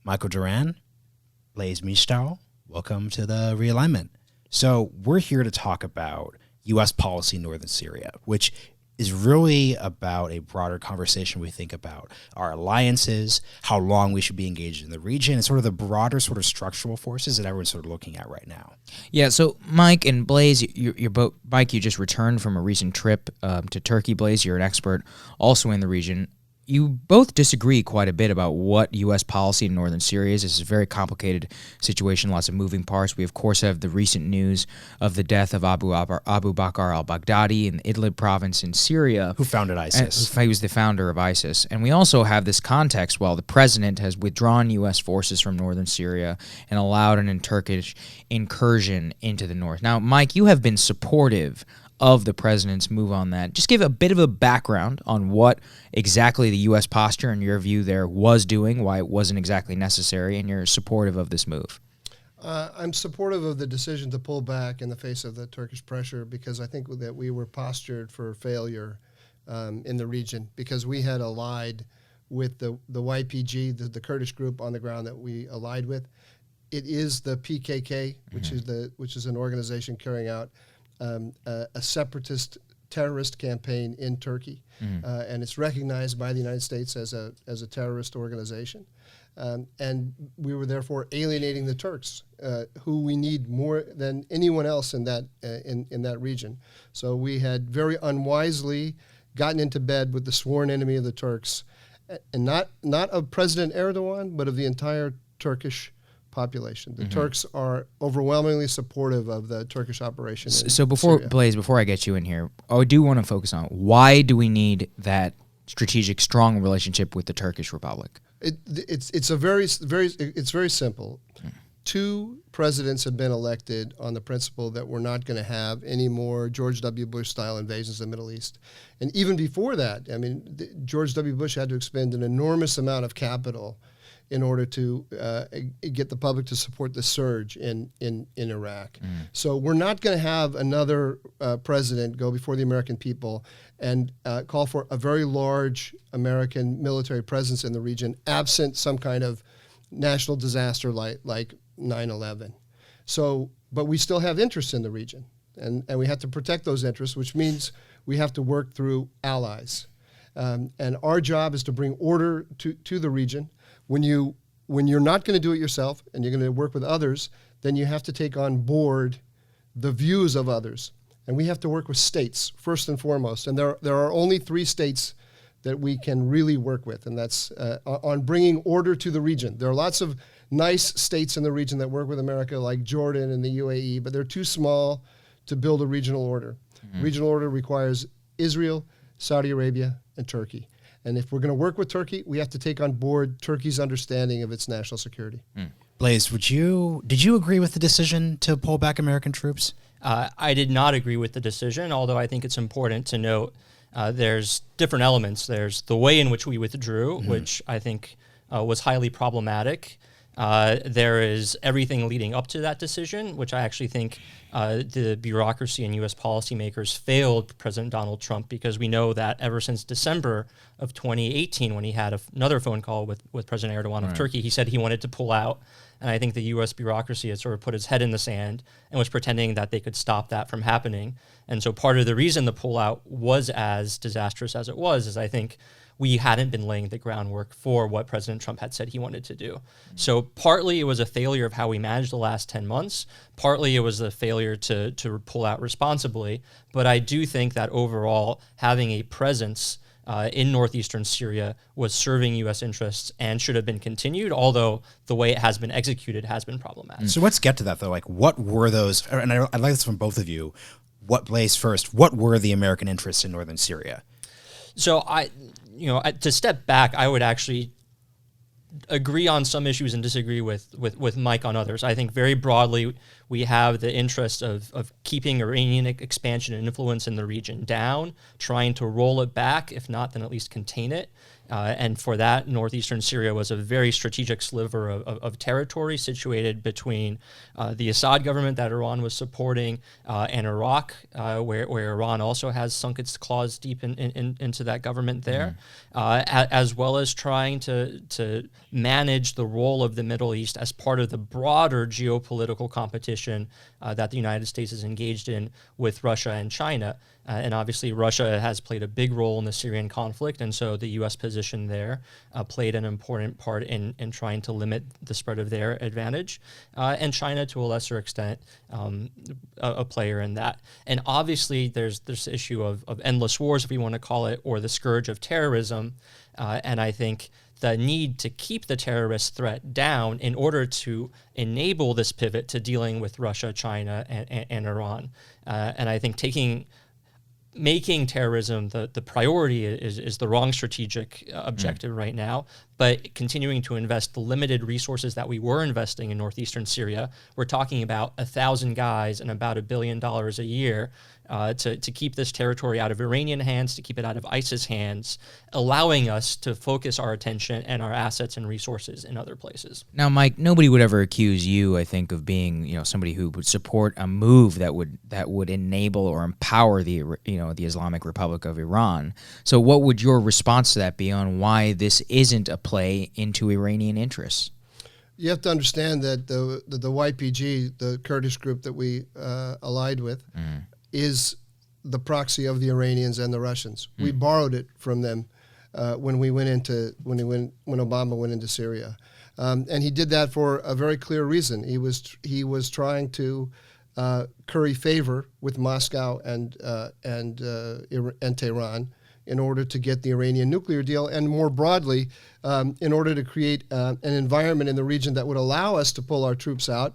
Michael Doran, Blaise Misztal, welcome to the Realignment. So we're here to talk about U.S. policy in northern Syria, which is really about a broader conversation. We think about our alliances, how long we should be engaged in the region, and sort of the broader sort of structural forces that everyone's sort of looking at right now. Yeah, so Mike and Blaise, you're both, Mike, you just returned from a recent trip to Turkey. Blaise, you're an expert also in the region. You both disagree quite a bit about what U.S. policy in northern Syria is. This is a very complicated situation, lots of moving parts. We, of course, have the recent news of the death of Abu Bakr al-Baghdadi in the Idlib province in Syria. Who founded ISIS. He was the founder of ISIS. And we also have this context while the president has withdrawn U.S. forces from northern Syria and allowed an Turkish incursion into the north. Now, Mike, you have been supportive of the president's move on that. Just give a bit of a background on what exactly the U.S. posture, in your view, there was doing, why it wasn't exactly necessary, and you're supportive of this move. I'm supportive of the decision to pull back in the face of the Turkish pressure because I think that we were postured for failure in the region because we had allied with the YPG, the Kurdish group on the ground that we allied with. It is the PKK, which is an organization carrying out a separatist terrorist campaign in Turkey, and it's recognized by the United States as a terrorist organization. And we were therefore alienating the Turks, who we need more than anyone else in that region. So we had very unwisely gotten into bed with the sworn enemy of the Turks, and not of President Erdogan, but of the entire Turkish population. The Turks are overwhelmingly supportive of the Turkish operation. So before Syria. Blaise, before I get you in here, I do want to focus on why do we need that strategic, strong relationship with the Turkish Republic? It's very simple. Two presidents have been elected on the principle that we're not going to have any more George W. Bush style invasions of the Middle East. And even before that, I mean, George W. Bush had to expend an enormous amount of capital in order to get the public to support the surge in Iraq. So we're not going to have another president go before the American people and call for a very large American military presence in the region, absent some kind of national disaster like 9/11. So, but we still have interests in the region, and we have to protect those interests, which means we have to work through allies. And our job is to bring order to the region. When you're not going to do it yourself and you're going to work with others, then you have to take on board the views of others. And we have to work with states first and foremost. And there are only 3 states that we can really work with, and that's on bringing order to the region. There are lots of nice states in the region that work with America, like Jordan and the UAE, but they're too small to build a regional order. Regional order requires Israel, Saudi Arabia, and Turkey. And if we're going to work with Turkey, we have to take on board Turkey's understanding of its national security. Blaise, did you agree with the decision to pull back American troops? I did not agree with the decision, although I think it's important to note there's different elements. There's the way in which we withdrew, which I think was highly problematic. There is everything leading up to that decision, which I actually think the bureaucracy and U.S. policymakers failed President Donald Trump, because we know that ever since December of 2018, when he had another phone call with President Erdogan of Turkey, he said he wanted to pull out. And I think the U.S. bureaucracy had sort of put its head in the sand and was pretending that they could stop that from happening. And so part of the reason the pullout was as disastrous as it was is I think we hadn't been laying the groundwork for what President Trump had said he wanted to do. So partly it was a failure of how we managed the last 10 months. Partly it was a failure to pull out responsibly. But I do think that overall having a presence in northeastern Syria was serving U.S. interests and should have been continued, although the way it has been executed has been problematic. So let's get to that, though. Like, what were those, and I'd like this from both of you, Blaise first, what were the American interests in northern Syria? So to step back, I would actually agree on some issues and disagree with Mike on others. I think very broadly, we have the interest of keeping Iranian expansion and influence in the region down, trying to roll it back, if not, then at least contain it. And for that, northeastern Syria was a very strategic sliver of territory situated between the Assad government that Iran was supporting and Iraq, where Iran also has sunk its claws deep into that government there, as well as trying to manage the role of the Middle East as part of the broader geopolitical competition that the United States is engaged in with Russia and China. And obviously, Russia has played a big role in the Syrian conflict, and so the U.S. position there played an important part in trying to limit the spread of their advantage, and China, to a lesser extent, a player in that. And obviously, there's this issue of endless wars, if we want to call it, or the scourge of terrorism, and I think the need to keep the terrorist threat down in order to enable this pivot to dealing with Russia, China, and Iran. And I think making terrorism the priority is the wrong strategic objective right now, but continuing to invest the limited resources that we were investing in northeastern Syria. We're talking about 1,000 guys and about $1 billion a year to keep this territory out of Iranian hands, to keep it out of ISIS hands, allowing us to focus our attention and our assets and resources in other places. Now, Mike, nobody would ever accuse you, I think, of being, somebody who would support a move that would enable or empower the Islamic Republic of Iran. So, what would your response to that be on why this isn't a play into Iranian interests? You have to understand that the YPG, the Kurdish group that we allied with, is the proxy of the Iranians and the Russians. We borrowed it from them when Obama went into Syria, and he did that for a very clear reason. He was trying to curry favor with Moscow and Tehran in order to get the Iranian nuclear deal, and more broadly, in order to create an environment in the region that would allow us to pull our troops out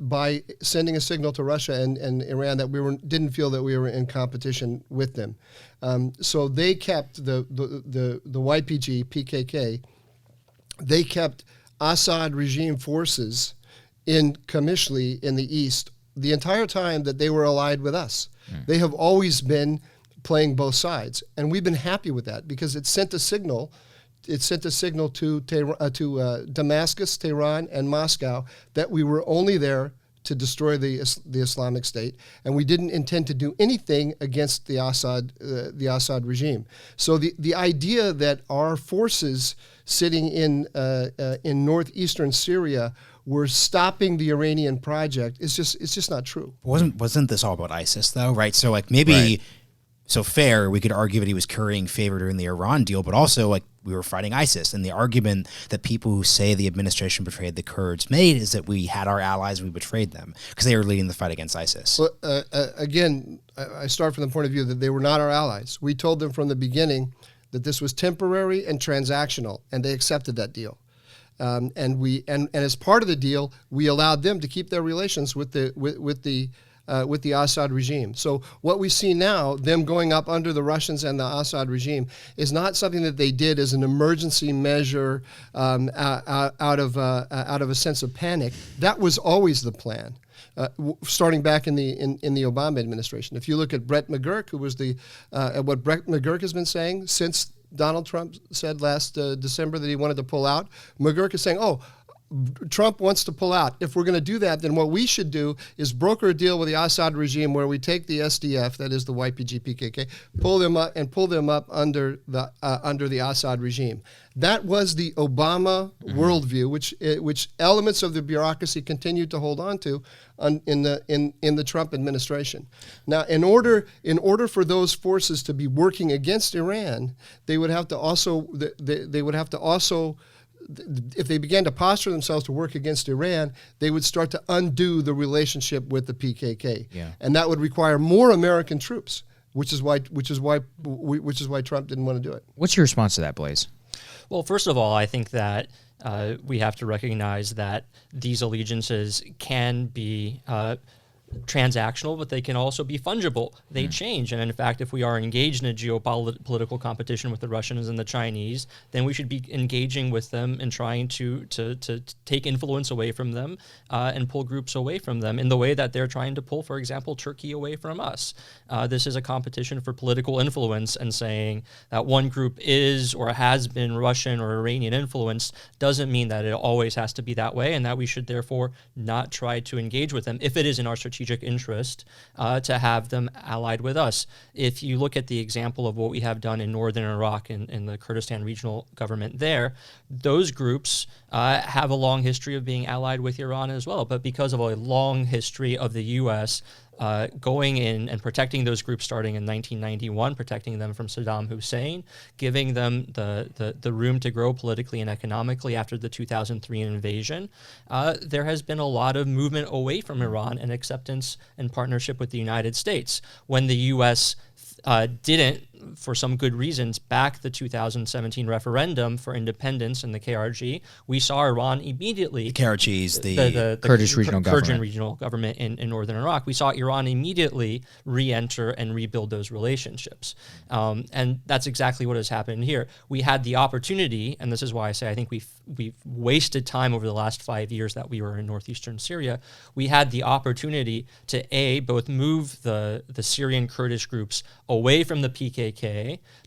by sending a signal to Russia and Iran that didn't feel that we were in competition with them. So they kept the YPG, PKK, they kept Assad regime forces in Qamishli in the east the entire time that they were allied with us. They have always been playing both sides, and we've been happy with that because it sent a signal. It sent a signal to Damascus, Tehran, and Moscow that we were only there to destroy the Islamic State, and we didn't intend to do anything against the Assad regime. So the idea that our forces sitting in northeastern Syria were stopping the Iranian project it's just not true. Wasn't this all about ISIS though, right? So maybe. Right. So fair, we could argue that he was currying favor during the Iran deal, but also we were fighting ISIS. And the argument that people who say the administration betrayed the Kurds made is that we had our allies, we betrayed them because they were leading the fight against ISIS. Well, again, I start from the point of view that they were not our allies. We told them from the beginning that this was temporary and transactional, and they accepted that deal. And as part of the deal, we allowed them to keep their relations with the Assad regime. So what we see now, them going up under the Russians and the Assad regime, is not something that they did as an emergency measure out of a sense of panic. That was always the plan, starting back in the Obama administration. If you look at Brett McGurk, who was what Brett McGurk has been saying since Donald Trump said last December that he wanted to pull out, McGurk is saying, Trump wants to pull out. If we're going to do that, then what we should do is broker a deal with the Assad regime where we take the SDF, that is the YPG PKK, pull them up under the Assad regime. That was the Obama worldview, which elements of the bureaucracy continued to hold on to in the Trump administration. Now, in order for those forces to be working against Iran, they would have to also if they began to posture themselves to work against Iran, they would start to undo the relationship with the PKK, and that would require more American troops, which is why Trump didn't want to do it. What's your response to that, Blaise? Well, first of all, I think that we have to recognize that these allegiances can be transactional, but they can also be fungible. They change. And in fact, if we are engaged in a geopolitical competition with the Russians and the Chinese, then we should be engaging with them and trying to take influence away from them and pull groups away from them in the way that they're trying to pull, for example, Turkey away from us. This is a competition for political influence, and saying that one group is or has been Russian or Iranian influenced doesn't mean that it always has to be that way, and that we should therefore not try to engage with them if it is in our strategic interest to have them allied with us. If you look at the example of what we have done in northern Iraq in the Kurdistan regional government there, those groups have a long history of being allied with Iran as well. But because of a long history of the U.S. Going in and protecting those groups starting in 1991, protecting them from Saddam Hussein, giving them the room to grow politically and economically after the 2003 invasion, there has been a lot of movement away from Iran and acceptance and partnership with the United States. When the U.S. Didn't, for some good reasons, back the 2017 referendum for independence in the KRG, we saw Iran immediately. The KRG is the Kurdish regional government. Kurdish regional government in northern Iraq. We saw Iran immediately re-enter and rebuild those relationships. And that's exactly what has happened here. We had the opportunity, and this is why I say I think we've wasted time over the last 5 years that we were in northeastern Syria. We had the opportunity to both move the Syrian Kurdish groups away from the PKK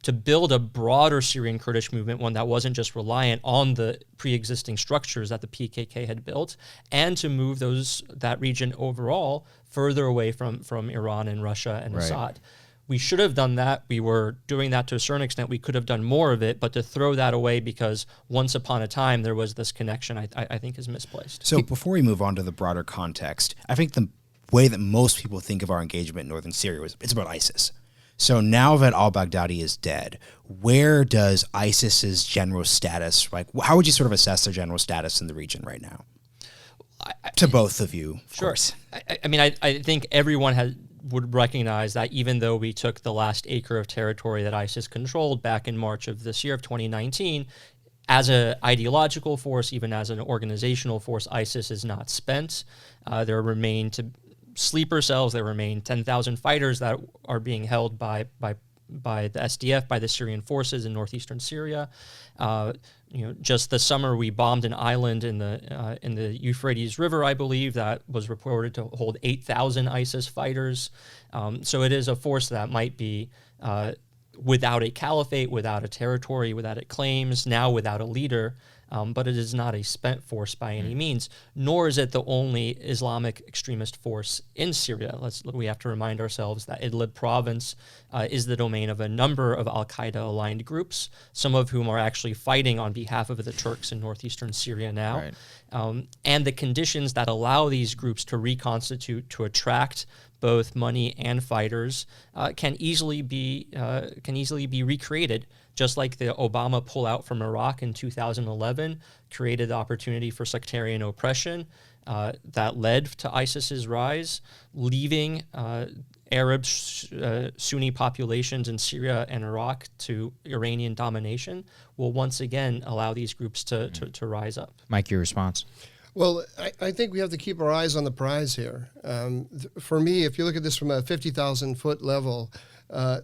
to build a broader Syrian Kurdish movement, one that wasn't just reliant on the pre-existing structures that the PKK had built, and to move that region overall further away from Iran and Russia and Assad. We should have done that. We were doing that to a certain extent. We could have done more of it, but to throw that away because once upon a time there was this connection, I think is misplaced. So before we move on to the broader context, I think the way that most people think of our engagement in northern Syria it's about ISIS. So now that al-Baghdadi is dead, where does ISIS's general status, how would you sort of assess their general status in the region right now? To both of you, of course. I think everyone would recognize that even though we took the last acre of territory that ISIS controlled back in March of this year of 2019, as an ideological force, even as an organizational force, ISIS is not spent. There remain sleeper cells. There remain 10,000 fighters that are being held by the SDF, by the Syrian forces in northeastern Syria. Just this summer we bombed an island in the Euphrates River, I believe, that was reported to hold 8,000 ISIS fighters. So it is a force that might be without a caliphate, without a territory, without its claims, now without a leader. But it is not a spent force by any means, nor is it the only Islamic extremist force in Syria. We have to remind ourselves that Idlib province is the domain of a number of al-Qaeda-aligned groups, some of whom are actually fighting on behalf of the Turks in northeastern Syria now. Right. And the conditions that allow these groups to reconstitute, to attract both money and fighters, can easily be recreated. Just like the Obama pullout from Iraq in 2011 created the opportunity for sectarian oppression that led to ISIS's rise, leaving Arab Sunni populations in Syria and Iraq to Iranian domination, will once again allow these groups to rise up. Mike, your response? Well, I think we have to keep our eyes on the prize here. For me, if you look at this from a 50,000-foot level,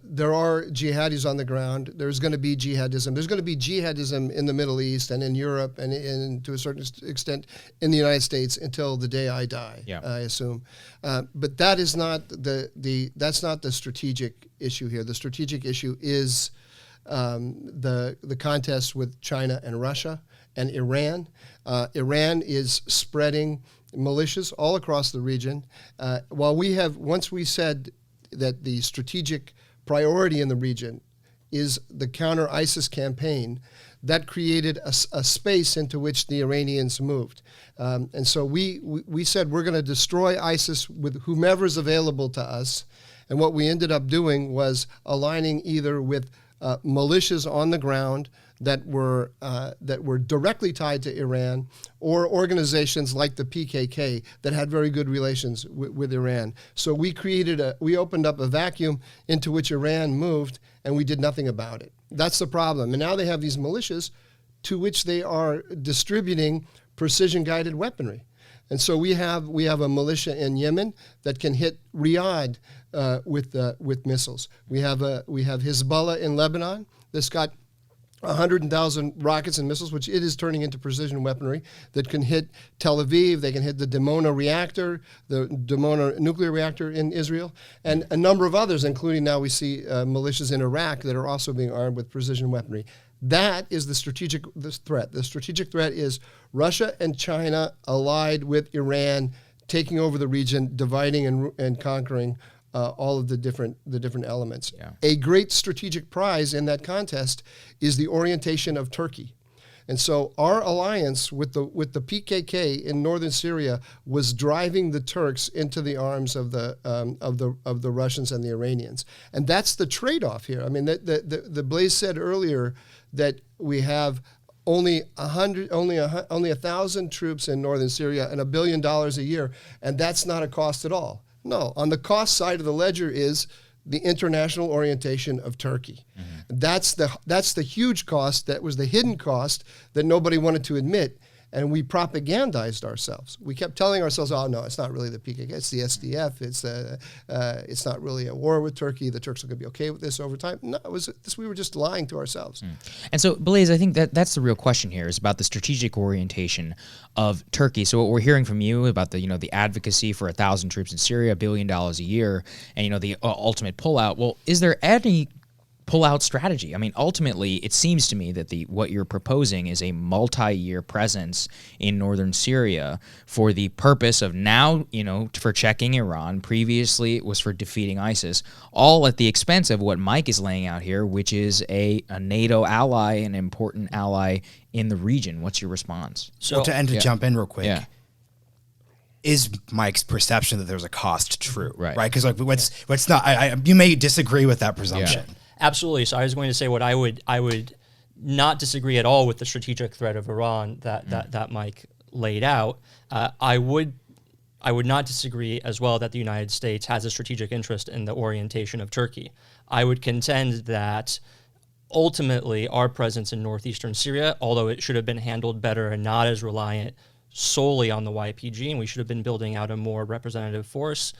there are jihadis on the ground. There's going to be jihadism. There's going to be jihadism in the Middle East and in Europe and to a certain extent in the United States until the day I die, I assume. But that is not that's not the strategic issue here. The strategic issue is the contest with China and Russia and Iran. Iran is spreading militias all across the region. Once we said that the strategic priority in the region is the counter-ISIS campaign, that created a space into which the Iranians moved. And so we said we're going to destroy ISIS with whomever's available to us. And what we ended up doing was aligning either with militias on the ground that were directly tied to Iran, or organizations like the PKK that had very good relations with Iran. So we opened up a vacuum into which Iran moved, and we did nothing about it. That's the problem. And now they have these militias to which they are distributing precision-guided weaponry. And so we have a militia in Yemen that can hit Riyadh with missiles. We have Hezbollah in Lebanon that's got 100,000 rockets and missiles, which it is turning into precision weaponry, that can hit Tel Aviv. They can hit the Dimona reactor, the Dimona nuclear reactor in Israel, and a number of others, including now we see militias in Iraq that are also being armed with precision weaponry. That is the strategic threat. The strategic threat is Russia and China allied with Iran, taking over the region, dividing and conquering all of the different elements. Yeah. A great strategic prize in that contest is the orientation of Turkey. And so our alliance with the PKK in northern Syria was driving the Turks into the arms of the Russians and the Iranians. And that's the trade-off here. I mean, the Blaise said earlier that we have only 1,000 troops in northern Syria and $1 billion a year, and that's not a cost at all. No, on the cost side of the ledger is the international orientation of Turkey. Mm-hmm. That's the huge cost. That was the hidden cost that nobody wanted to admit, and we propagandized ourselves. We kept telling ourselves, "Oh no, it's not really the PKK. It's the SDF. It's not really a war with Turkey. The Turks are going to be okay with this over time." No, we were just lying to ourselves. Mm. And so, Blaise, I think that's the real question here, is about the strategic orientation of Turkey. So what we're hearing from you about the advocacy for 1,000 troops in Syria, $1 billion a year, and the ultimate pullout. Well, is there any pull-out strategy? I mean, ultimately, it seems to me that what you're proposing is a multi-year presence in northern Syria for the purpose of now, for checking Iran. Previously, it was for defeating ISIS, all at the expense of what Mike is laying out here, which is a NATO ally, an important ally in the region. What's your response? So, to jump in real quick. Yeah. Is Mike's perception that there's a cost true? Right. Because what's not? You may disagree with that presumption. Yeah. Absolutely. So I was going to say what I would not disagree at all with the strategic threat of Iran that Mike laid out. I would not disagree as well that the United States has a strategic interest in the orientation of Turkey. I would contend that ultimately our presence in northeastern Syria, although it should have been handled better and not as reliant solely on the YPG, and we should have been building out a more representative force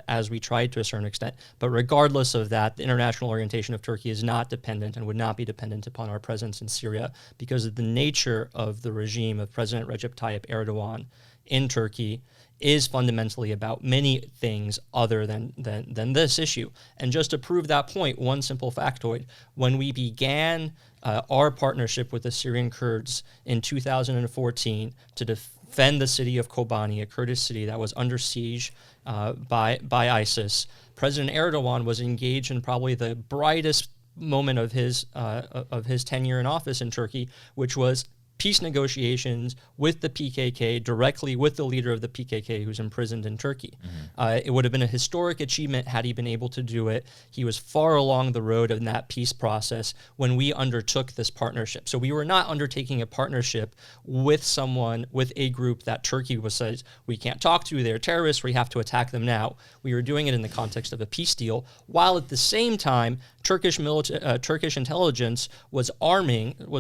as we tried to a certain extent. But regardless of that, the international orientation of Turkey is not dependent and would not be dependent upon our presence in Syria because of the nature of the regime of President Recep Tayyip Erdogan in Turkey is fundamentally about many things other than this issue. And just to prove that point, one simple factoid, when we began our partnership with the Syrian Kurds in 2014 to defend the city of Kobani, a Kurdish city that was under siege by ISIS, President Erdogan was engaged in probably the brightest moment of his tenure in office in Turkey, which was peace negotiations with the PKK, directly with the leader of the PKK who's imprisoned in Turkey. Mm-hmm. It would have been a historic achievement had he been able to do it. He was far along the road in that peace process when we undertook this partnership. So we were not undertaking a partnership with a group that Turkey says, we can't talk to, they're terrorists, we have to attack them now. We were doing it in the context of a peace deal, while at the same time, Turkish intelligence was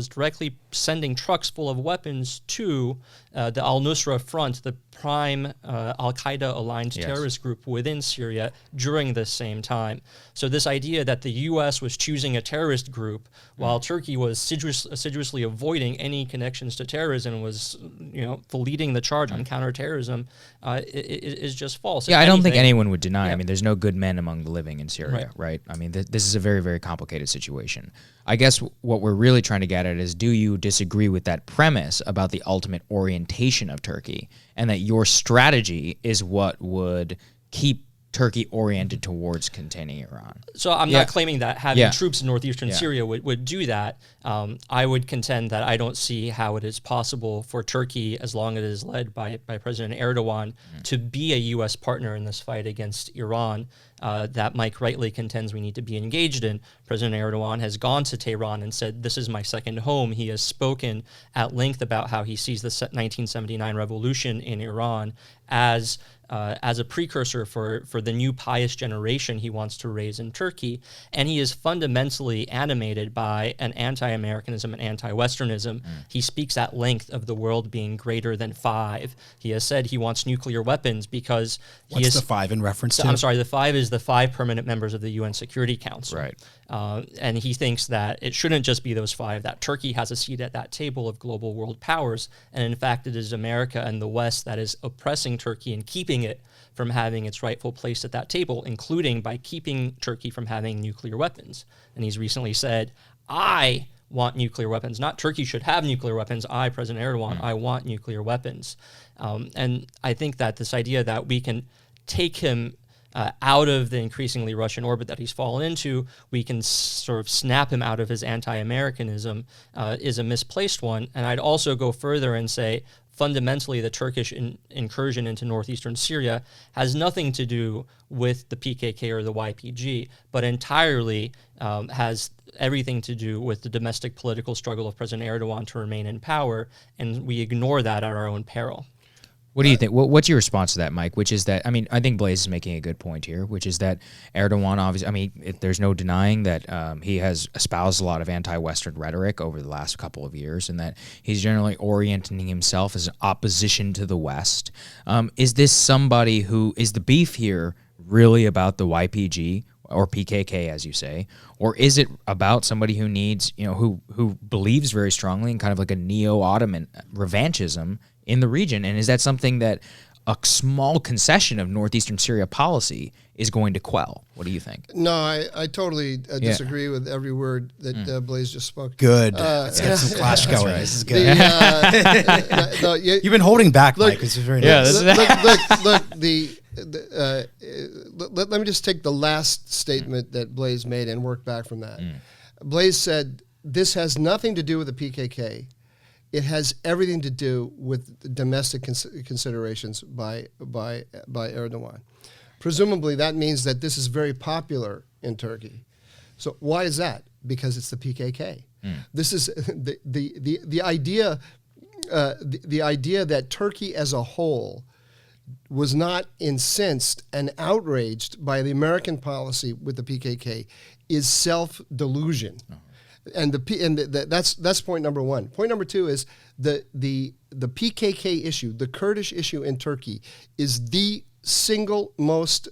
directly sending trucks full of weapons to the al-Nusra Front, the prime al-Qaeda aligned terrorist group within Syria during this same time. So this idea that the U.S. was choosing a terrorist group while Turkey was assiduously avoiding any connections to terrorism and was leading the charge on counterterrorism is just false. Yeah, I don't think anyone would deny. Yeah. I mean, there's no good men among the living in Syria, right? I mean, this is a very, very complicated situation. I guess what we're really trying to get at is, do you disagree with that premise about the ultimate orientation of Turkey and that your strategy is what would keep Turkey oriented towards containing Iran? So I'm not claiming that having troops in northeastern Syria would do that. I would contend that I don't see how it is possible for Turkey, as long as it is led by President Erdogan, to be a U.S. partner in this fight against Iran that Mike rightly contends we need to be engaged in. President Erdogan has gone to Tehran and said, this is my second home. He has spoken at length about how he sees the 1979 revolution in Iran as as a precursor for the new pious generation he wants to raise in Turkey. And he is fundamentally animated by an anti-Americanism and anti-Westernism. He speaks at length of the world being greater than 5. He has said he wants nuclear weapons because What's the 5 in reference to? I'm sorry, the 5 is the 5 permanent members of the UN Security Council. Right. And he thinks that it shouldn't just be those 5, that Turkey has a seat at that table of global world powers. And in fact, it is America and the West that is oppressing Turkey and keeping it from having its rightful place at that table, including by keeping Turkey from having nuclear weapons. And he's recently said, I want nuclear weapons. Not Turkey should have nuclear weapons. I, President Erdogan, I want nuclear weapons. And I think that this idea that we can take him out of the increasingly Russian orbit that he's fallen into, we can sort of snap him out of his anti-Americanism is a misplaced one. And I'd also go further and say, fundamentally, the Turkish incursion into northeastern Syria has nothing to do with the PKK or the YPG, but entirely has everything to do with the domestic political struggle of President Erdogan to remain in power, and we ignore that at our own peril. What do you think? What's your response to that, Mike? Which is that, I mean, I think Blaise is making a good point here, which is that Erdogan, obviously, I mean, there's no denying that he has espoused a lot of anti-Western rhetoric over the last couple of years, and that he's generally orienting himself as an opposition to the West. Is this somebody who, is the beef here really about the YPG or PKK, as you say, or is it about somebody who needs, who believes very strongly in kind of like a neo-Ottoman revanchism in the region? And is that something that a small concession of northeastern Syria policy is going to quell? What do you think? No, I totally disagree with every word that Blaise just spoke. Good. Let's get some clash going. Right. This is good. You've been holding back, Mike. This is very nice. Let me just take the last statement that Blaise made and work back from that. Blaise said, this has nothing to do with the PKK. It has everything to do with domestic considerations by Erdogan. Presumably, that means that this is very popular in Turkey. So why is that? Because it's the PKK. This is the idea. The idea that Turkey as a whole was not incensed and outraged by the American policy with the PKK is self-delusion. And that's point number one. Point number two is the PKK issue, the Kurdish issue in Turkey, is the single most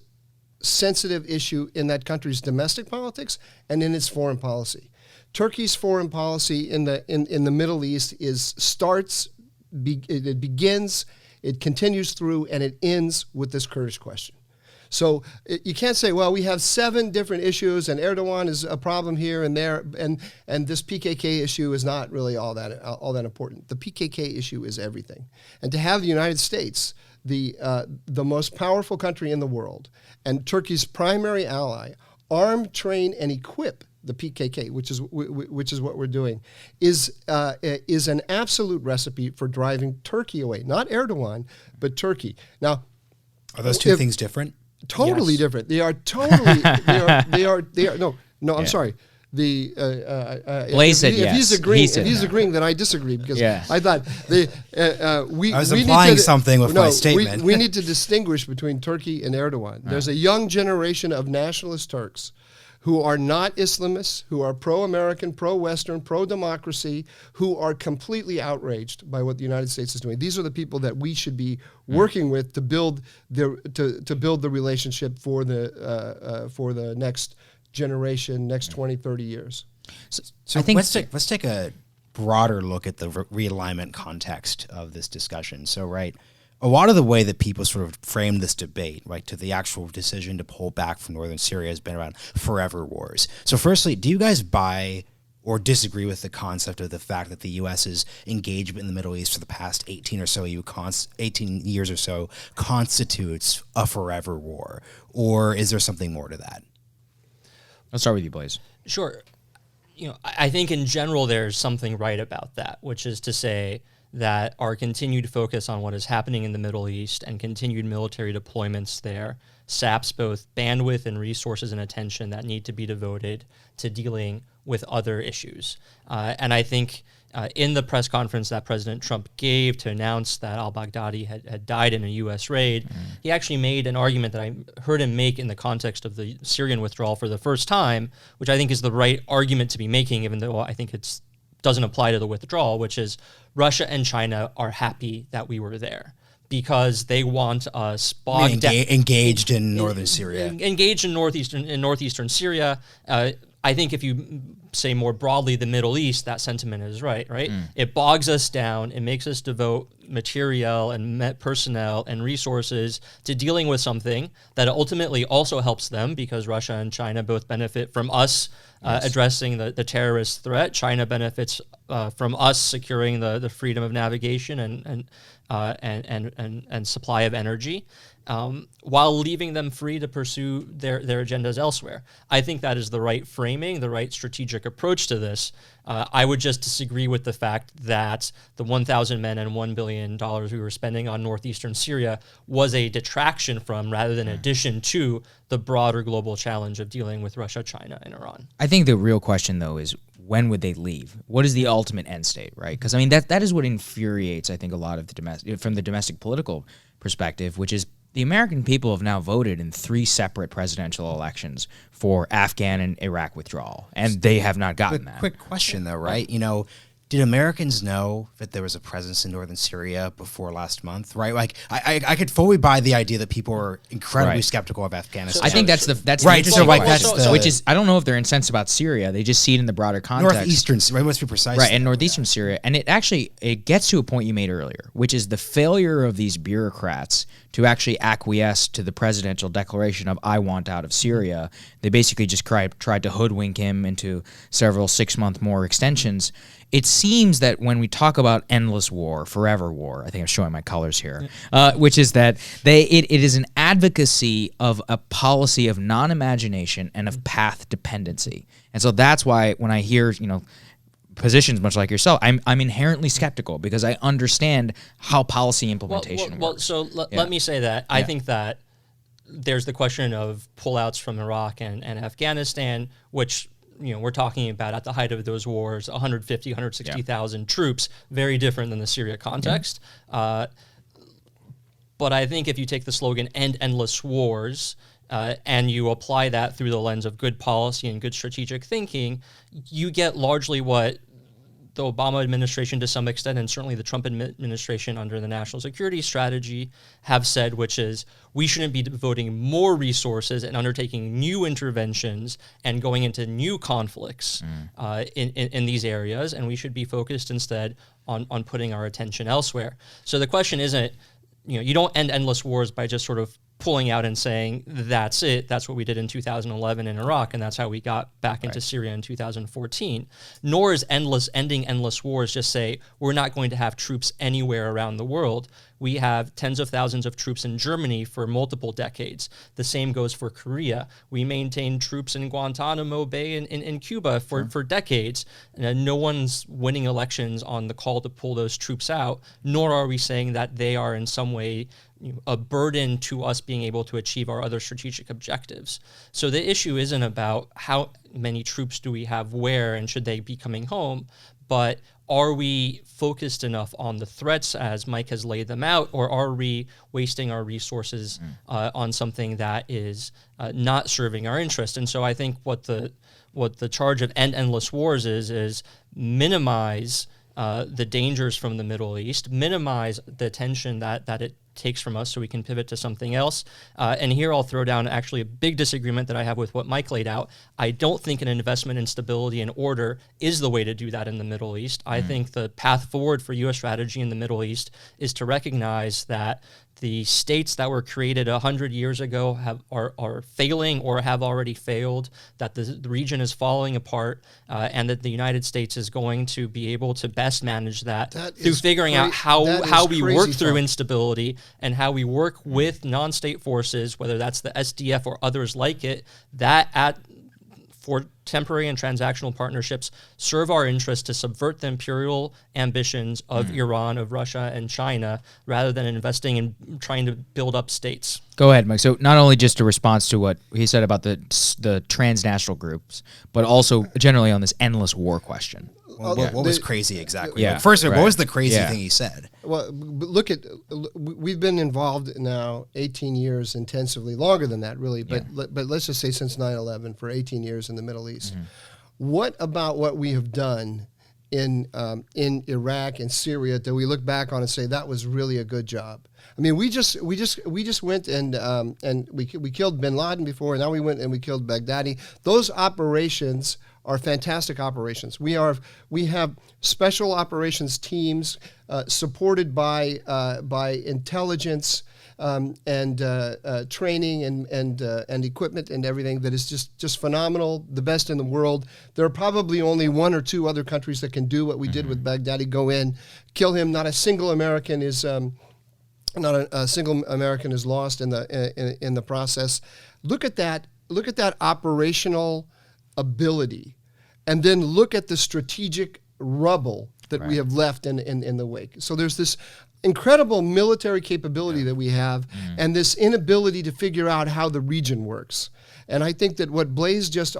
sensitive issue in that country's domestic politics and in its foreign policy. Turkey's foreign policy in the Middle East it begins, it continues through, and it ends with this Kurdish question. So you can't say, well, we have 7 different issues, and Erdogan is a problem here and there, and this PKK issue is not really all that important. The PKK issue is everything, and to have the United States, the most powerful country in the world, and Turkey's primary ally, arm, train, and equip the PKK, which is what we're doing, is an absolute recipe for driving Turkey away. Not Erdogan, but Turkey. Now, are those two things different? Totally different. They are totally. They are. No. I'm sorry. Blaise said yes. If he's agreeing, then I disagree because I thought I was implying something with my statement. We need to distinguish between Turkey and Erdogan. There's a young generation of nationalist Turks who are not Islamists, who are pro-American, pro-Western, pro-democracy, who are completely outraged by what the United States is doing. These are the people that we should be working with to build the relationship for the next generation, next 20, 30 years. So I think let's take a broader look at the realignment context of this discussion. So, right, a lot of the way that people sort of frame this debate, right, to the actual decision to pull back from northern Syria has been around forever wars. So firstly, do you guys buy or disagree with the concept of the fact that the U.S.'s engagement in the Middle East for the past 18 years or so constitutes a forever war? Or is there something more to that? I'll start with you, Blaise. Sure. I think in general there's something right about that, which is to say that our continued focus on what is happening in the Middle East and continued military deployments there saps both bandwidth and resources and attention that need to be devoted to dealing with other issues. And I think in the press conference that President Trump gave to announce that al-Baghdadi had died in a U.S. raid, he actually made an argument that I heard him make in the context of the Syrian withdrawal for the first time, which I think is the right argument to be making, even though I think it doesn't apply to the withdrawal, which is Russia and China are happy that we were there because they want us bogged down, engaged in northern Syria. Engaged in northeastern Syria. I think if you say more broadly the Middle East, that sentiment is right? It bogs us down. It makes us devote material and personnel and resources to dealing with something that ultimately also helps them because Russia and China both benefit from us addressing the terrorist threat. China benefits from us securing the freedom of navigation and supply of energy. While leaving them free to pursue their agendas elsewhere. I think that is the right framing, the right strategic approach to this. I would just disagree with the fact that the 1,000 men and $1 billion we were spending on northeastern Syria was a detraction from, rather than addition to, the broader global challenge of dealing with Russia, China, and Iran. I think the real question, though, is when would they leave? What is the ultimate end state, right? Because, I mean, that is what infuriates, I think, a lot of from the domestic political perspective, which is the American people have now voted in 3 separate presidential elections for Afghan and Iraq withdrawal, and they have not gotten that. Quick question, though, right? You know, did Americans know that there was a presence in northern Syria before last month, right? Like, I could fully buy the idea that people are incredibly skeptical of Afghanistan. I think that's the right. So like which is, I don't know if they're incensed about Syria. They just see it in the broader context. Northeastern Syria, let's be precise. Right, and northeastern Syria. And it gets to a point you made earlier, which is the failure of these bureaucrats to actually acquiesce to the presidential declaration of I want out of Syria. They basically just tried to hoodwink him into several 6-month more extensions. It seems that when we talk about endless war, forever war, I think I'm showing my colors here, which is that it is an advocacy of a policy of non-imagination and of path dependency. And so that's why when I hear, positions much like yourself, I'm inherently skeptical because I understand how policy implementation works. So let me say that. I think that there's the question of pullouts from Iraq and Afghanistan, which we're talking about at the height of those wars, 150, 160,000 troops, very different than the Syria context. But I think if you take the slogan "End Endless Wars," and you apply that through the lens of good policy and good strategic thinking, you get largely what the Obama administration to some extent, and certainly the Trump administration under the national security strategy, have said, which is we shouldn't be devoting more resources and undertaking new interventions and going into new conflicts in these areas, and we should be focused instead on putting our attention elsewhere. So the question isn't, you don't end endless wars by just sort of pulling out and saying, that's it, that's what we did in 2011 in Iraq, and that's how we got back into Syria in 2014. Nor is ending endless wars just say, we're not going to have troops anywhere around the world. We have tens of thousands of troops in Germany for multiple decades. The same goes for Korea. We maintain troops in Guantanamo Bay in Cuba for decades. And no one's winning elections on the call to pull those troops out, nor are we saying that they are in some way a burden to us being able to achieve our other strategic objectives. So the issue isn't about how many troops do we have where and should they be coming home, but are we focused enough on the threats as Mike has laid them out, or are we wasting our resources on something that is not serving our interest? And so I think what the charge of End Endless Wars is minimize the dangers from the Middle East, minimize the tension that it takes from us so we can pivot to something else. And here I'll throw down actually a big disagreement that I have with what Mike laid out. I don't think an investment in stability and order is the way to do that in the Middle East. I think the path forward for U.S. strategy in the Middle East is to recognize that the states that were created 100 years ago are failing or have already failed, that the region is falling apart, and that the United States is going to be able to best manage that through figuring out how we work through instability and how we work with non-state forces, whether that's the SDF or others like it, that for temporary and transactional partnerships serve our interest to subvert the imperial ambitions of Iran, of Russia, and China, rather than investing in trying to build up states. Go ahead, Mike. So not only just a response to what he said about the transnational groups, but also generally on this endless war question. Well, what was crazy exactly? Yeah, Like, first, right. what was the crazy Yeah. thing he said? Well, look at, we've been involved now 18 years intensively, longer than that really, but let's just say since 9/11 for 18 years in the Middle East. What about what we have done in Iraq and Syria that we look back on and say that was really a good job? I mean, we just went and we killed bin Laden before, and now we went and we killed Baghdadi. Those operations are fantastic operations. We have special operations teams supported by intelligence and training and equipment and everything that is just phenomenal, the best in the world. There are probably only one or two other countries that can do what we did with Baghdadi. Go in, kill him. Not a single American is lost in the process. Look at that operational ability, and then look at the strategic rubble that we have left in the wake. So there's this incredible military capability that we have, and this inability to figure out how the region works. And I think that what Blaise just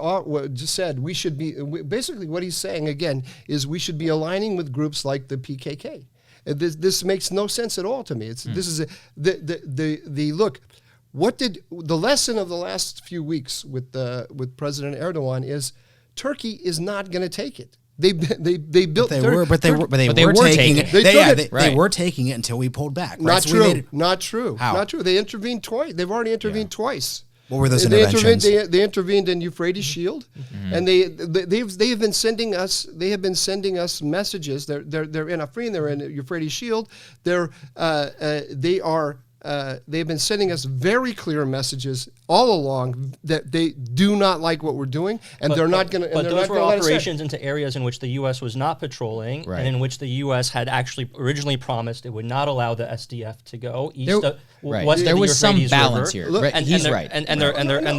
said, we should be, basically what he's saying again is we should be aligning with groups like the PKK. This makes no sense at all to me. This is the look. What did the lesson of the last few weeks with President Erdogan is? Turkey is not going to take it. They built. They were taking it. They were taking it until we pulled back. Right? Not So true. Not true. How? Not true. They intervened twice. They've already intervened twice. What were those They interventions? they intervened in Euphrates Shield, and they have been sending us messages. They're in Afrin. They're in Euphrates Shield. They've been sending us very clear messages all along that they do not like what we're doing, and they're not going to. But those were operations into areas in which the U.S. was not patrolling, and in which the U.S. had actually originally promised it would not allow the SDF to go east. West of There the was some Euphrates balance River. here. He's right, and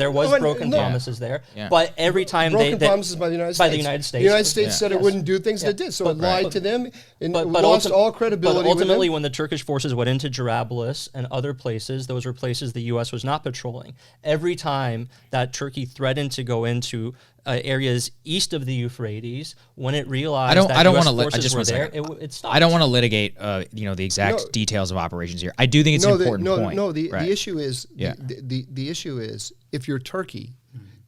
there was broken promises there. Yeah. But every time broken promises by the United States. The United States said it wouldn't do things that it did, so it lied to them and but lost all credibility. But ultimately, when the Turkish forces went into Jarablus and other places, those were places the U.S. was not patrolling. Every time that Turkey threatened to go into areas east of the Euphrates, when it realized that U.S. forces were there, it stopped. I don't want to litigate, the exact details of operations here. I do think it's an important point. The issue is the issue is if you're Turkey,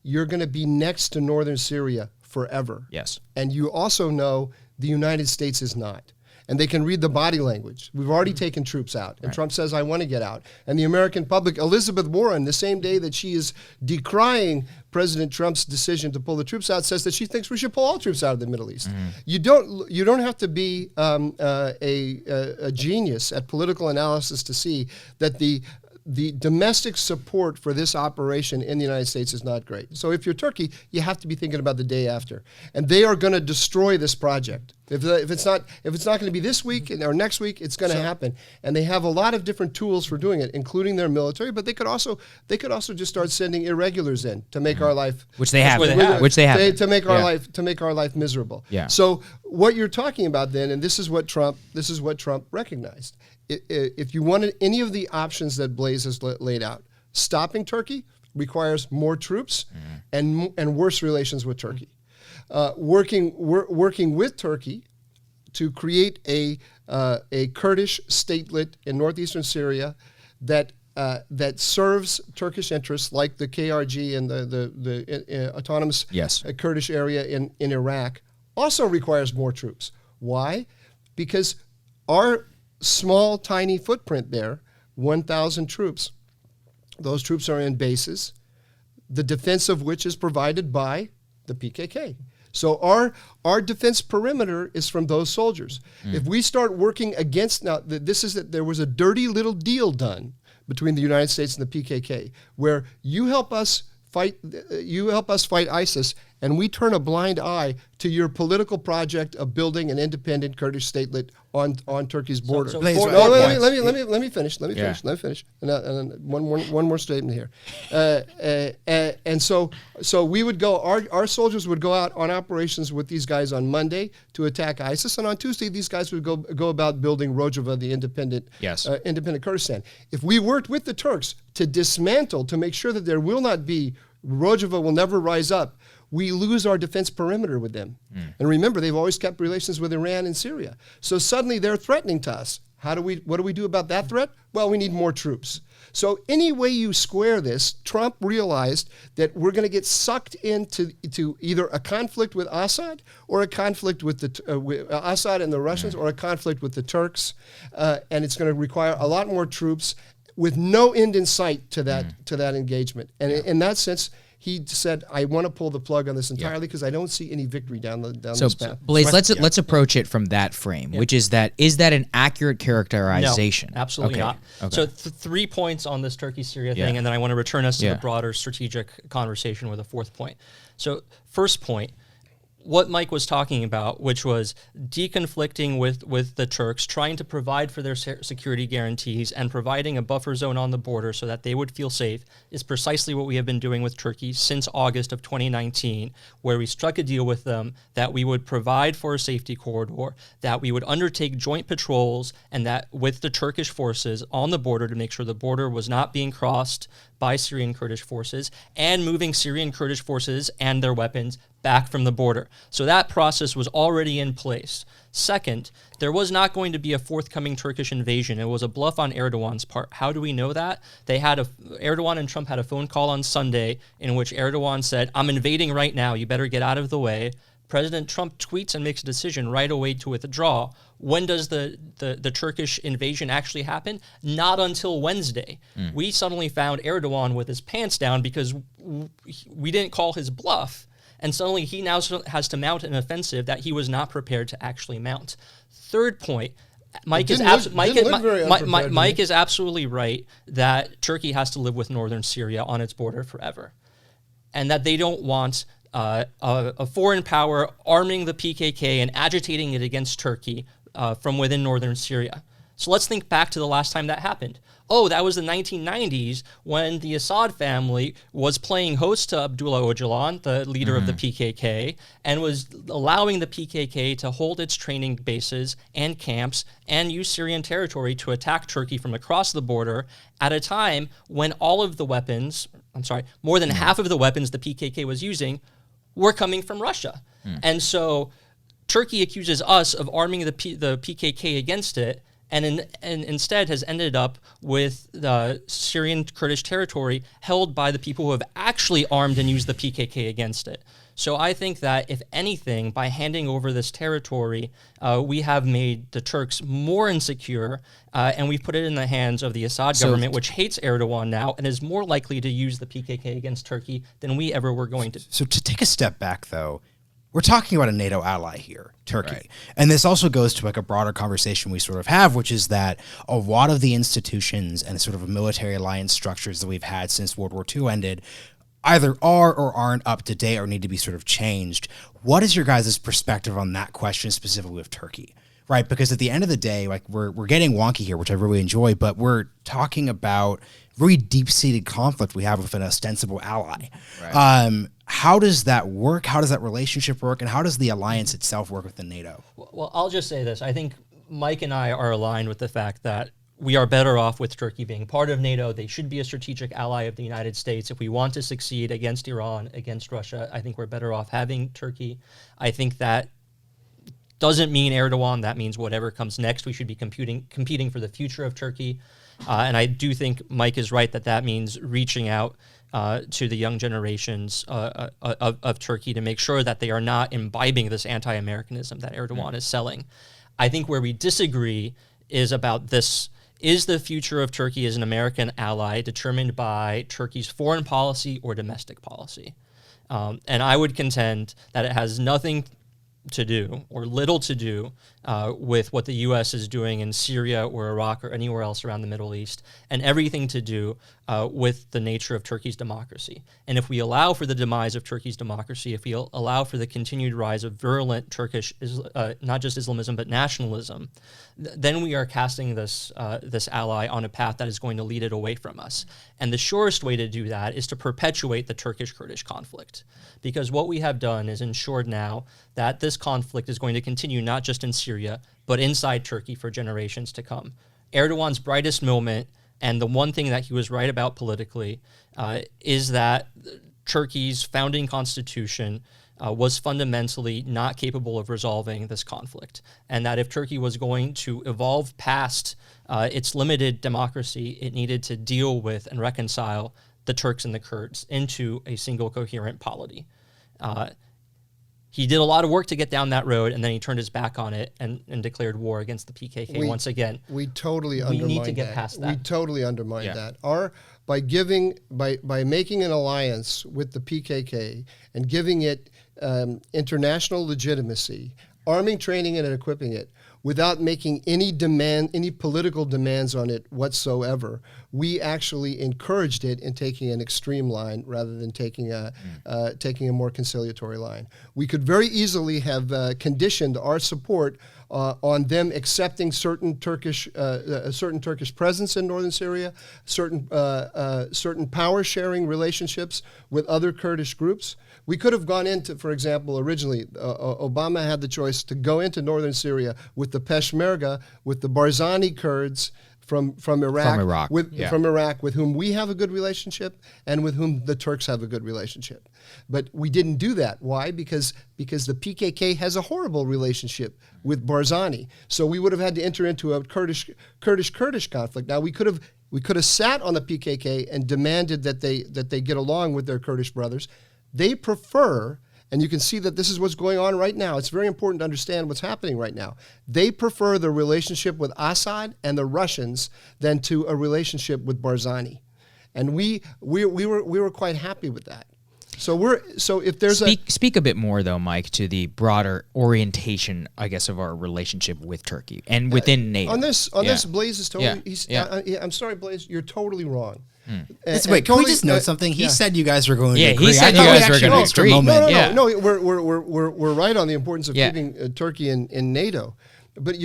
you're going to be next to northern Syria forever. Yes, and you also know the United States is not. And they can read the body language. We've already taken troops out. And Trump says, I want to get out. And the American public, Elizabeth Warren, the same day that she is decrying President Trump's decision to pull the troops out, says that she thinks we should pull all troops out of the Middle East. You don't have to be a genius at political analysis to see that the domestic support for this operation in the United States is not great. So if you're Turkey, you have to be thinking about the day after. And they are going to destroy this project. If it's not going to be this week or next week, it's going to happen. And they have a lot of different tools for doing it, including their military. But they could also just start sending irregulars in to make our life, which they have, to make our life miserable. Yeah. So what you're talking about then, and this is what Trump recognized. If you wanted any of the options that Blaise has laid out, stopping Turkey requires more troops and worse relations with Turkey. Working with Turkey to create a Kurdish statelet in northeastern Syria that serves Turkish interests, like the KRG and the autonomous Kurdish area in Iraq, also requires more troops. Why? Because our small, tiny footprint there, 1,000 troops. Those troops are in bases, the defense of which is provided by the PKK. So our defense perimeter is from those soldiers. If we start working against, now there was a dirty little deal done between the United States and the PKK, where you help us fight ISIS, and we turn a blind eye to your political project of building an independent Kurdish statelet on Turkey's border. so Blaise, four- no, four let points. me finish. Let me Yeah. finish. And one more statement here. And so we would go. Our soldiers would go out on operations with these guys on Monday to attack ISIS, and on Tuesday these guys would go about building Rojava, the independent independent Kurdistan. If we worked with the Turks to dismantle, to make sure that there will not be Rojava will never rise up, we lose our defense perimeter with them. And remember, they've always kept relations with Iran and Syria. So suddenly they're threatening to us. What do we do about that threat? Well, we need more troops. So any way you square this, Trump realized that we're going to get sucked into either a conflict with Assad or a conflict with Assad and the Russians, or a conflict with the Turks, and it's going to require a lot more troops with no end in sight to that engagement. And in that sense, he said, "I want to pull the plug on this entirely because I don't see any victory down this path." Blaise, let's approach it from that frame, which is that an accurate characterization? No, absolutely not. Okay. So 3 points on this Turkey-Syria thing, and then I want to return us to the broader strategic conversation with a fourth point. So first point, what Mike was talking about, which was deconflicting with the Turks, trying to provide for their security guarantees and providing a buffer zone on the border so that they would feel safe, is precisely what we have been doing with Turkey since August of 2019, where we struck a deal with them that we would provide for a safety corridor, that we would undertake joint patrols, and that with the Turkish forces on the border to make sure the border was not being crossed by Syrian Kurdish forces, and moving Syrian Kurdish forces and their weapons back from the border. So that process was already in place. Second, there was not going to be a forthcoming Turkish invasion. It was a bluff on Erdogan's part. How do we know that? Erdogan and Trump had a phone call on Sunday in which Erdogan said, "I'm invading right now. You better get out of the way." President Trump tweets and makes a decision right away to withdraw. When does the Turkish invasion actually happen? Not until Wednesday. We suddenly found Erdogan with his pants down because we didn't call his bluff. And suddenly he now has to mount an offensive that he was not prepared to actually mount. Third point, Mike is absolutely right that Turkey has to live with northern Syria on its border forever, and that they don't want a foreign power arming the PKK and agitating it against Turkey from within northern Syria. So let's think back to the last time that happened. Oh, that was the 1990s when the Assad family was playing host to Abdullah Öcalan, the leader of the PKK, and was allowing the PKK to hold its training bases and camps and use Syrian territory to attack Turkey from across the border at a time when more than half of the weapons the PKK was using were coming from Russia. And so Turkey accuses us of arming the PKK against it, and instead has ended up with the Syrian Kurdish territory held by the people who have actually armed and used the PKK against it. So I think that, if anything, by handing over this territory, we have made the Turks more insecure, and we've put it in the hands of the Assad government, which hates Erdogan now and is more likely to use the PKK against Turkey than we ever were going to. So to take a step back, though, we're talking about a NATO ally here, Turkey. Right. And this also goes to like a broader conversation we sort of have, which is that a lot of the institutions and sort of military alliance structures that we've had since World War II ended either are or aren't up to date or need to be sort of changed. What is your guys' perspective on that question specifically with Turkey? Right, because at the end of the day, like we're getting wonky here, which I really enjoy, but we're talking about really deep-seated conflict we have with an ostensible ally. Right. How does that work? How does that relationship work? And how does the alliance itself work within NATO? Well, I'll just say this. I think Mike and I are aligned with the fact that we are better off with Turkey being part of NATO. They should be a strategic ally of the United States. If we want to succeed against Iran, against Russia, I think we're better off having Turkey. I think that doesn't mean Erdogan. That means whatever comes next, we should be competing for the future of Turkey. And I do think Mike is right that means reaching out to the young generations of Turkey to make sure that they are not imbibing this anti-Americanism that Erdogan is selling. I think where we disagree is about this. Is the future of Turkey as an American ally determined by Turkey's foreign policy or domestic policy? And I would contend that it has nothing to do, or little to do, with what the U.S. is doing in Syria or Iraq or anywhere else around the Middle East, and everything to do with the nature of Turkey's democracy. And if we allow for the demise of Turkey's democracy, if we allow for the continued rise of virulent Turkish, not just Islamism, but nationalism, then we are casting this ally on a path that is going to lead it away from us. And the surest way to do that is to perpetuate the Turkish-Kurdish conflict. Because what we have done is ensured now that this conflict is going to continue not just in Syria, but inside Turkey for generations to come. Erdogan's brightest moment, and the one thing that he was right about politically, is that Turkey's founding constitution was fundamentally not capable of resolving this conflict. And that if Turkey was going to evolve past its limited democracy, it needed to deal with and reconcile the Turks and the Kurds into a single coherent polity. He did a lot of work to get down that road, and then he turned his back on it and declared war against the PKK once again. We totally undermine that. We need to get past that. We totally undermine that. By making an alliance with the PKK and giving it international legitimacy, arming, training, and equipping it, without making any political demands on it whatsoever, we actually encouraged it in taking an extreme line rather than taking a more conciliatory line. We could very easily have conditioned our support on them accepting certain Turkish presence in northern Syria, certain power sharing relationships with other Kurdish groups. We could have gone into, for example, originally, Obama had the choice to go into northern Syria with the Peshmerga, with the Barzani Kurds from Iraq, with whom we have a good relationship and with whom the Turks have a good relationship. But we didn't do that. Why? Because the PKK has a horrible relationship with Barzani. So we would have had to enter into a Kurdish conflict. Now we could have sat on the PKK and demanded that they get along with their Kurdish brothers. They prefer, and you can see that this is what's going on right now. It's very important to understand what's happening right now. They prefer the relationship with Assad and the Russians than to a relationship with Barzani, and we were quite happy with that. So if there's speak a bit more though, Mike, to the broader orientation, I guess, of our relationship with Turkey and within NATO. On this, Blaise is totally. I'm sorry, Blaise, you're totally wrong. Wait, can we just note something? He said you guys were going to agree. He said you guys were going to agree. No, we're right on the importance of keeping Turkey in NATO. But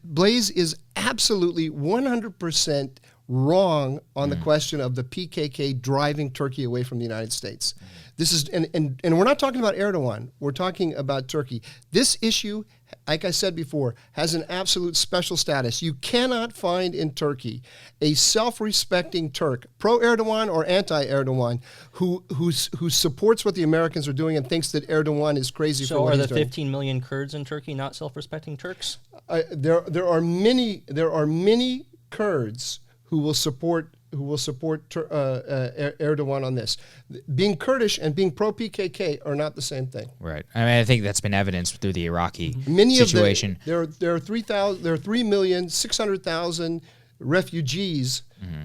Blaise is absolutely 100% wrong on the question of the PKK driving Turkey away from the United States. This is and we're not talking about Erdogan. We're talking about Turkey. This issue, like I said before, has an absolute special status. You cannot find in Turkey a self-respecting Turk, pro-Erdogan or anti-Erdogan, who supports what the Americans are doing and thinks that Erdogan is crazy for what he's doing. So are the 15 million Kurds in Turkey not self-respecting Turks? There are many Kurds who will support Erdogan on this. Being Kurdish and being pro-PKK are not the same thing. Right. I mean, I think that's been evidenced through the Iraqi situation. There are 3,600,000 refugees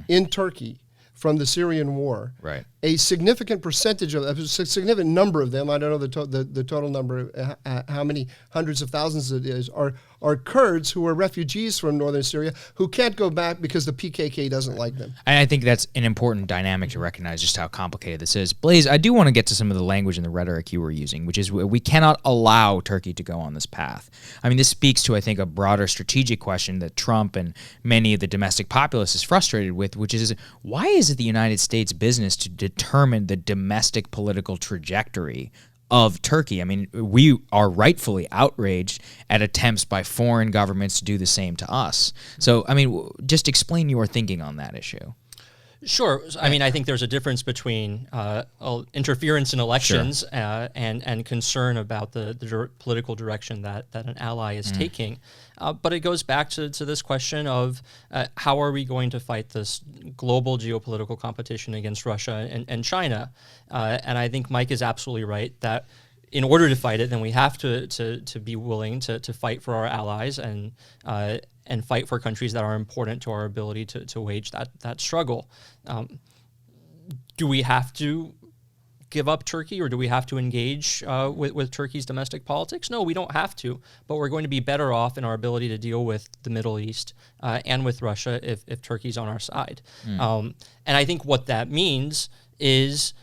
in Turkey from the Syrian war. Right. A significant percentage of a significant number of them, I don't know the total number, how many hundreds of thousands it is, are Kurds who are refugees from northern Syria who can't go back because the PKK doesn't like them. And I think that's an important dynamic to recognize just how complicated this is. Blaise, I do want to get to some of the language and the rhetoric you were using, which is we cannot allow Turkey to go on this path. I mean, this speaks to, I think, a broader strategic question that Trump and many of the domestic populace is frustrated with, which is why is it the United States' business to determine the domestic political trajectory of Turkey? I mean, we are rightfully outraged at attempts by foreign governments to do the same to us. So, I mean, just explain your thinking on that issue. Sure. I mean, I think there's a difference between interference in elections and concern about the political direction that an ally is taking. But it goes back to this question of how are we going to fight this global geopolitical competition against Russia and China? And I think Mike is absolutely right that in order to fight it, then we have to be willing to fight for our allies and fight for countries that are important to our ability to wage that struggle. Do we have to give up Turkey, or do we have to engage with Turkey's domestic politics? No, we don't have to, but we're going to be better off in our ability to deal with the Middle East and with Russia if Turkey's on our side. And I think what that means is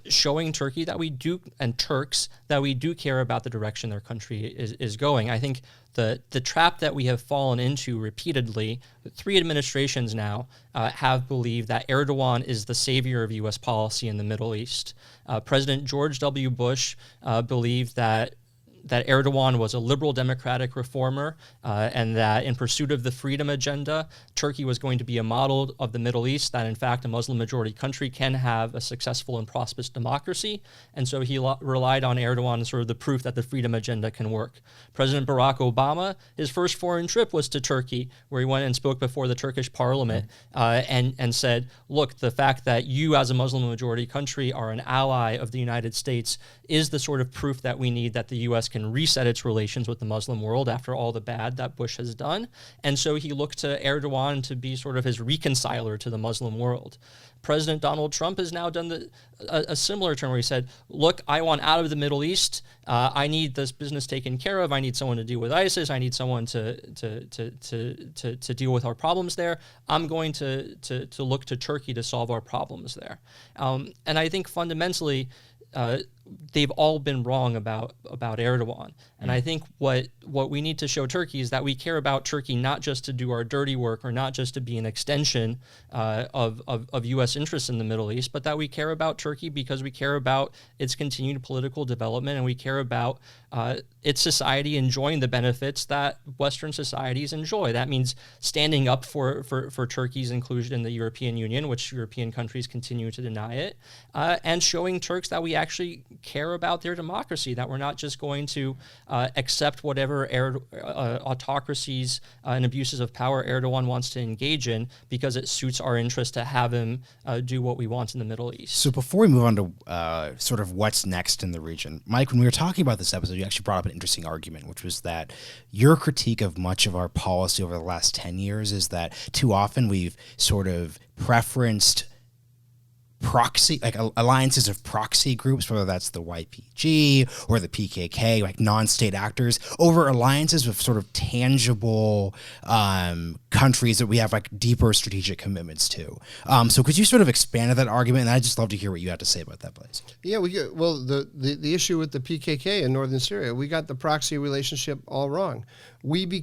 showing Turkey that we do, and Turks, that we do care about the direction their country is going. I think the trap that we have fallen into repeatedly, 3 administrations now have believed that Erdogan is the savior of U.S. policy in the Middle East. President George W. Bush believed that Erdogan was a liberal democratic reformer and that in pursuit of the freedom agenda, Turkey was going to be a model of the Middle East, that in fact a Muslim majority country can have a successful and prosperous democracy. And so he relied on Erdogan as sort of the proof that the freedom agenda can work. President Barack Obama, his first foreign trip was to Turkey, where he went and spoke before the Turkish parliament and said, look, the fact that you as a Muslim majority country are an ally of the United States is the sort of proof that we need that the U.S. can reset its relations with the Muslim world after all the bad that Bush has done. And so he looked to Erdogan to be sort of his reconciler to the Muslim world. President Donald Trump has now done a similar turn where he said, look, I want out of the Middle East. I need this business taken care of. I need someone to deal with ISIS. I need someone to deal with our problems there. I'm going to look to Turkey to solve our problems there. And I think fundamentally, they've all been wrong about Erdogan. And I think what we need to show Turkey is that we care about Turkey not just to do our dirty work or not just to be an extension of U.S. interests in the Middle East, but that we care about Turkey because we care about its continued political development and we care about its society enjoying the benefits that Western societies enjoy. That means standing up for Turkey's inclusion in the European Union, which European countries continue to deny it, and showing Turks that we actually care about their democracy, that we're not just going to accept whatever autocracies and abuses of power Erdogan wants to engage in because it suits our interest to have him do what we want in the Middle East. So before we move on to sort of what's next in the region, Mike, when we were talking about this episode, you actually brought up an interesting argument, which was that your critique of much of our policy over the last 10 years is that too often we've sort of preferenced proxy, like alliances of proxy groups, whether that's the YPG or the PKK, like non-state actors, over alliances with sort of tangible countries that we have like deeper strategic commitments to. So could you sort of expand on that argument? And I'd just love to hear what you have to say about that, Blaise. Yeah, the issue with the PKK in northern Syria, we got the proxy relationship all wrong. Like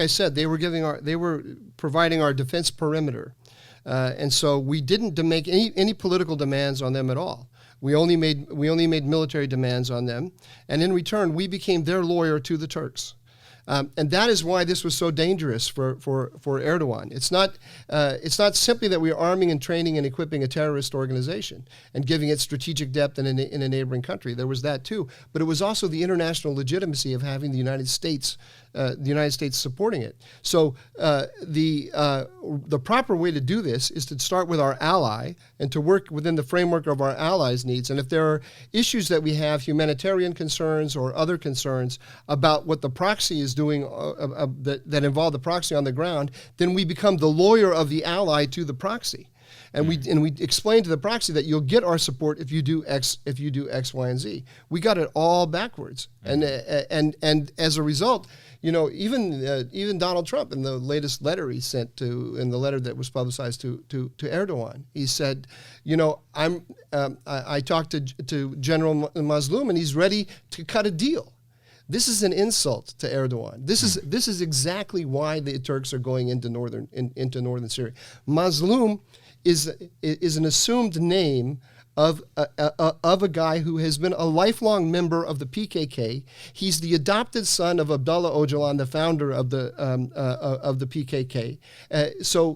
I said, they were providing our defense perimeter. And so we didn't make any political demands on them at all. We only made military demands on them, and in return, we became their lawyer to the Turks. And that is why this was so dangerous for Erdogan. It's not simply that we're arming and training and equipping a terrorist organization and giving it strategic depth in a neighboring country. There was that too, but it was also the international legitimacy of having the United States supporting it. So the proper way to do this is to start with our ally and to work within the framework of our allies' needs. And if there are issues that we have, humanitarian concerns or other concerns about what the proxy is doing that involve the proxy on the ground, then we become the lawyer of the ally to the proxy. And we explain to the proxy that you'll get our support if you do X, Y, and Z. We got it all backwards, and as a result, even Donald Trump in the latest letter he sent in the letter that was publicized to Erdogan, he said, I talked to General Mazloum and he's ready to cut a deal. This is an insult to Erdogan. This is exactly why the Turks are going into northern Syria. Mazloum is an assumed name of a guy who has been a lifelong member of the PKK. He's the adopted son of Abdullah Öcalan, the founder of the PKK. So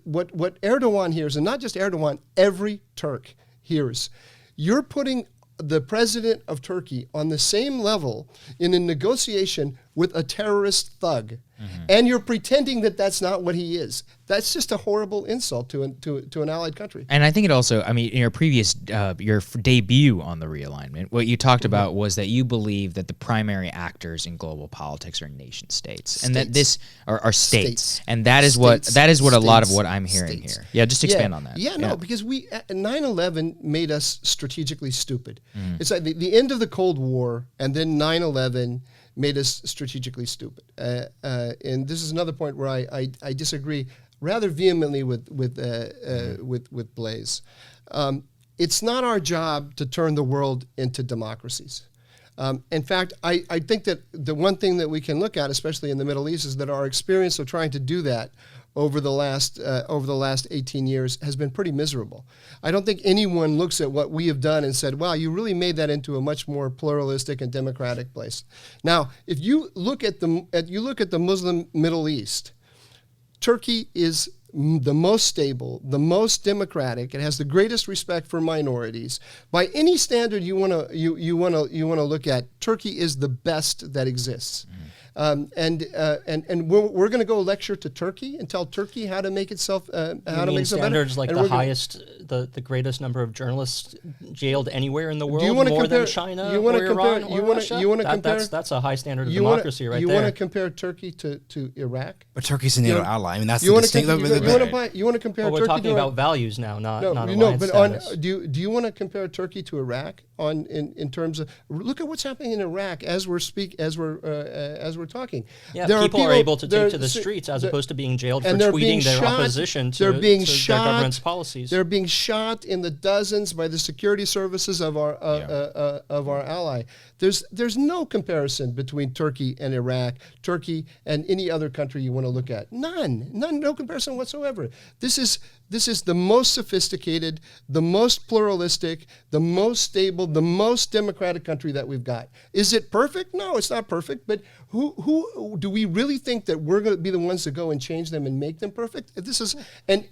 what Erdogan hears, and not just Erdogan, every Turk hears, you're putting the president of Turkey on the same level in a negotiation with a terrorist thug, and you're pretending that that's not what he is. That's just a horrible insult to an allied country. And I think it also, I mean, in your previous, your debut on the realignment, what you talked about was that you believe that the primary actors in global politics are nation states, and that this are states. And that is what a lot of what I'm hearing here. Yeah, just expand on that. Yeah, no, because 9/11 made us strategically stupid. It's like the end of the Cold War, and then 9/11 made us strategically stupid. And this is another point where I disagree rather vehemently with Blaise. It's not our job to turn the world into democracies. In fact, I think that the one thing that we can look at, especially in the Middle East, is that our experience of trying to do that over the last 18 years has been pretty miserable. I don't think anyone looks at what we have done and said, "Wow, you really made that into a much more pluralistic and democratic place." Now, if you look at the Muslim Middle East, Turkey is the most stable, the most democratic. It has the greatest respect for minorities. By any standard you want to look at, Turkey is the best that exists. And we're going to go lecture to Turkey and tell Turkey how to make itself how to make itself standards better. Like the highest, the greatest number of journalists jailed anywhere in the world, more than China or Iran or Russia? That's a high standard of democracy right there. You want to compare Turkey to Iraq? But Turkey's a NATO ally. I mean, that's you the want distinct. You want to compare Turkey we're talking about values now, not alliance status. Do you want to compare Turkey to Iraq in terms of look at what's happening in Iraq as we're talking. Yeah, people are able to take to the streets as opposed to being jailed for tweeting their opposition to their government's policies. They're being shot in the dozens by the security services of our ally. There's no comparison between Turkey and Iraq, Turkey and any other country you want to look at. No comparison whatsoever. This is the most sophisticated, the most pluralistic, the most stable, the most democratic country that we've got. Is it perfect? No, it's not perfect. But who do we really think that we're going to be the ones to go and change them and make them perfect? This is and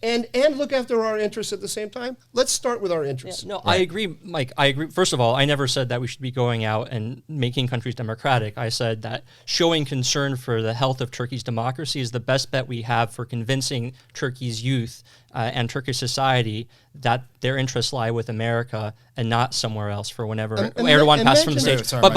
look after our interests at the same time. Let's start with our interests. Yeah, no, right. I agree, Mike. I agree. First of all, I never said that we should be going out and making countries democratic. I said that showing concern for the health of Turkey's democracy is the best bet we have for convincing Turkey's youth and Turkish society that their interests lie with America and not somewhere else for whenever Erdogan passed from the stage. But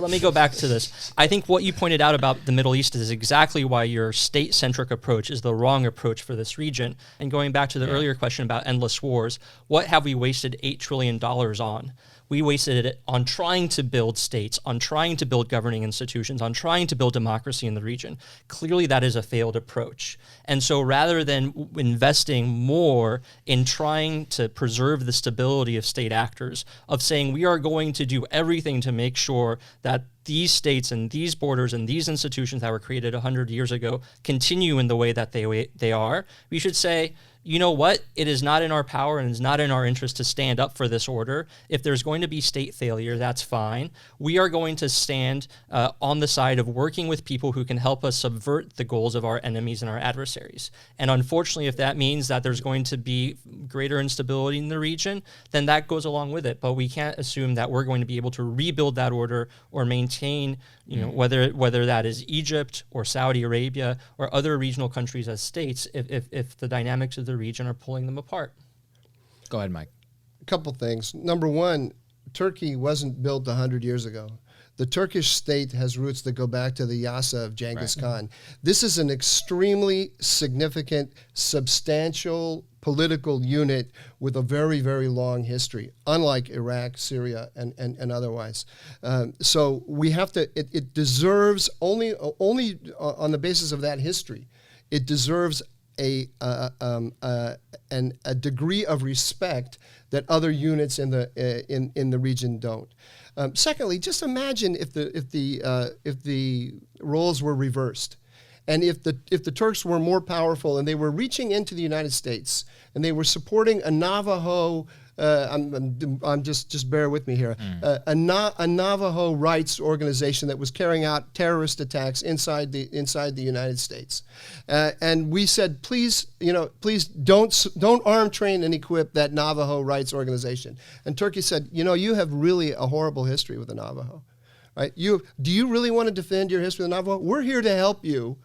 let me go back to this. I think what you pointed out about the Middle East is exactly why your state-centric approach is the wrong approach for this region. And going back to the earlier question about endless wars, what have we wasted $8 trillion on? We wasted it on trying to build states, on trying to build governing institutions, on trying to build democracy in the region. Clearly, that is a failed approach. And so rather than investing more in trying to preserve the stability of state actors, of saying we are going to do everything to make sure that these states and these borders and these institutions that were created 100 years ago continue in the way that they are, we should say, you know what? It is not in our power and it's not in our interest to stand up for this order. If there's going to be state failure, that's fine. We are going to stand on the side of working with people who can help us subvert the goals of our enemies and our adversaries. And unfortunately, if that means that there's going to be greater instability in the region, then that goes along with it. But we can't assume that we're going to be able to rebuild that order or maintain, whether that is Egypt or Saudi Arabia or other regional countries as states, if the dynamics of the region are pulling them apart. Go ahead, Mike. A couple things. Number one, Turkey wasn't built 100 years ago. The Turkish state has roots that go back to the Yasa of Genghis Khan. This is an extremely significant, substantial political unit with a very, very long history, unlike Iraq, Syria, and otherwise. So we have to, it deserves, only on the basis of that history, it deserves a degree of respect that other units in the region don't. Secondly, just imagine if the roles were reversed, and if the Turks were more powerful and they were reaching into the United States and they were supporting a Navajo. I'm just bear with me here. A Navajo rights organization that was carrying out terrorist attacks inside the United States, and we said, please don't arm, train, and equip that Navajo rights organization. And Turkey said, you have really a horrible history with the Navajo. right? Do you really want to defend your history of the Navajo? We're here to help you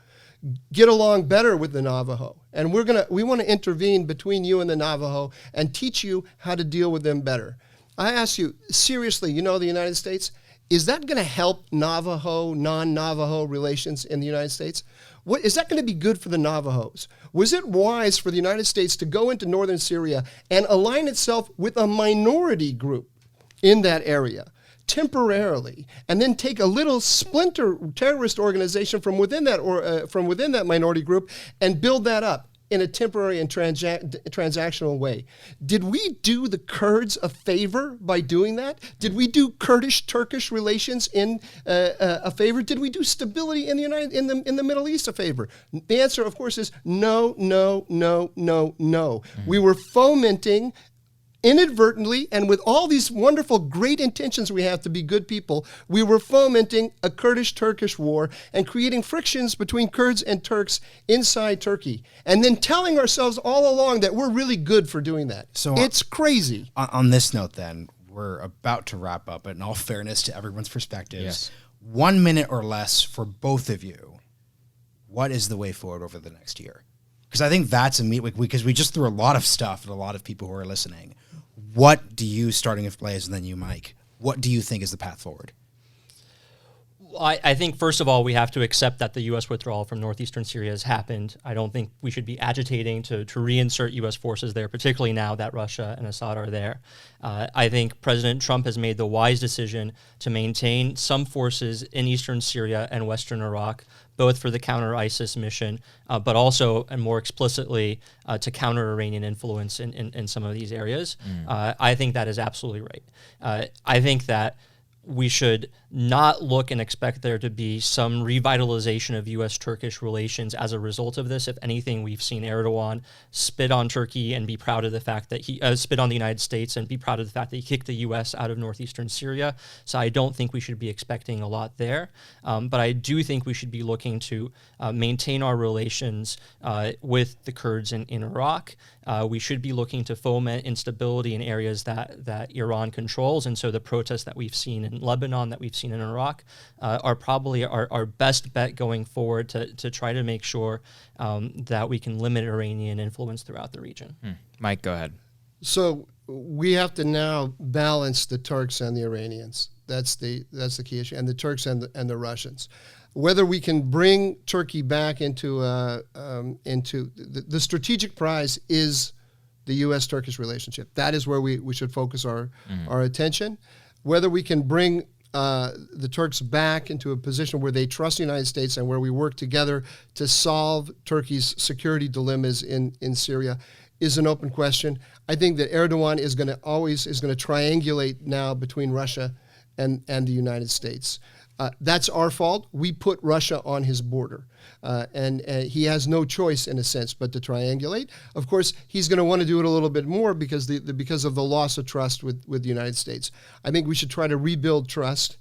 get along better with the Navajo. And we want to intervene between you and the Navajo and teach you how to deal with them better. I ask you, seriously, the United States, is that going to help Navajo, non-Navajo relations in the United States? What, is that going to be good for the Navajos? Was it wise for the United States to go into northern Syria and align itself with a minority group in that area temporarily, and then take a little splinter terrorist organization from within that minority group and build that up in a temporary and transactional way? Did we do the Kurds a favor by doing that? Did we do Kurdish-Turkish relations in a favor? Did we do stability in the Middle East a favor? The answer, of course, is no, no, no, no, no. Mm-hmm. We were fomenting inadvertently, and with all these wonderful, great intentions we have to be good people, we were fomenting a Kurdish-Turkish war and creating frictions between Kurds and Turks inside Turkey, and then telling ourselves all along that we're really good for doing that. So it's crazy. On this note, then, we're about to wrap up, but in all fairness to everyone's perspectives, yes. 1 minute or less for both of you. What is the way forward over the next year? Because I think that's because we just threw a lot of stuff at a lot of people who are listening. What do you, starting with Blaise and then you, Mike, what do you think is the path forward? I think, first of all, we have to accept that the U.S. withdrawal from northeastern Syria has happened. I don't think we should be agitating to reinsert U.S. forces there, particularly now that Russia and Assad are there. I think President Trump has made the wise decision to maintain some forces in eastern Syria and western Iraq, both for the counter-ISIS mission, but also, and more explicitly, to counter Iranian influence in some of these areas. I think that is absolutely right. I think that we should not look and expect there to be some revitalization of U.S.-Turkish relations as a result of this. If anything, we've seen Erdogan spit on Turkey and be proud of the fact that he spit on the United States and be proud of the fact that he kicked the U.S. out of northeastern Syria. So I don't think we should be expecting a lot there. But I do think we should be looking to maintain our relations with the Kurds in Iraq. We should be looking to foment instability in areas that Iran controls. And so the protests that we've seen in Lebanon, that we've seen in Iraq, are probably our best bet going forward to try to make sure that we can limit Iranian influence throughout the region. Mike, go ahead. So we have to now balance the Turks and the Iranians. That's the key issue, and the Turks and the Russians. Whether we can bring Turkey back into the strategic prize is the U.S.-Turkish relationship. That is where we should focus our attention. Whether we can bring the Turks back into a position where they trust the United States and where we work together to solve Turkey's security dilemmas in Syria is an open question. I think that Erdogan is going to triangulate now between Russia and the United States. That's our fault. We put Russia on his border. And he has no choice, in a sense, but to triangulate. Of course, he's going to want to do it a little bit more because of the loss of trust with the United States. I think we should try to rebuild trust,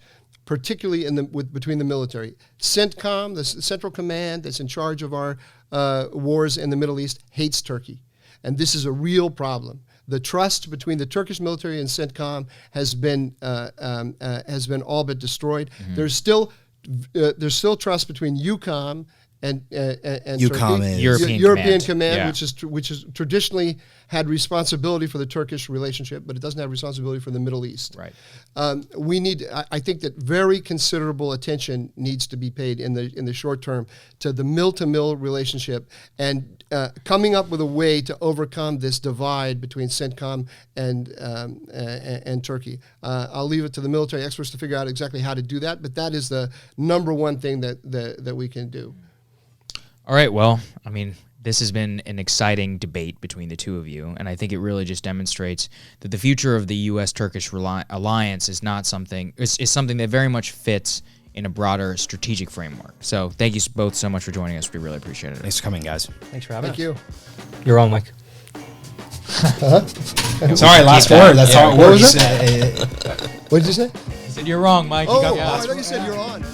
particularly between the military. CENTCOM, the Central Command that's in charge of our wars in the Middle East, hates Turkey. And this is a real problem. The trust between the Turkish military and CENTCOM has been all but destroyed. Mm-hmm. There's still trust between EUCOM and EUCOM Turkey. is European Command, yeah. which is traditionally had responsibility for the Turkish relationship, but it doesn't have responsibility for the Middle East. Right. I think that very considerable attention needs to be paid in the short term to the mill-to-mill relationship and coming up with a way to overcome this divide between CENTCOM and Turkey. I'll leave it to the military experts to figure out exactly how to do that, but that is the number one thing that we can do. All right, well, I mean, this has been an exciting debate between the two of you, and I think it really just demonstrates that the future of the U.S.-Turkish alliance is not something is something that very much fits in a broader strategic framework. So thank you both so much for joining us. We really appreciate it. Thanks for coming, guys. Thanks for having us. Thank you. You're wrong, Mike. Sorry, last word. That's how it What works. was it? What did you say? I said you're wrong, Mike. I thought you said you're on.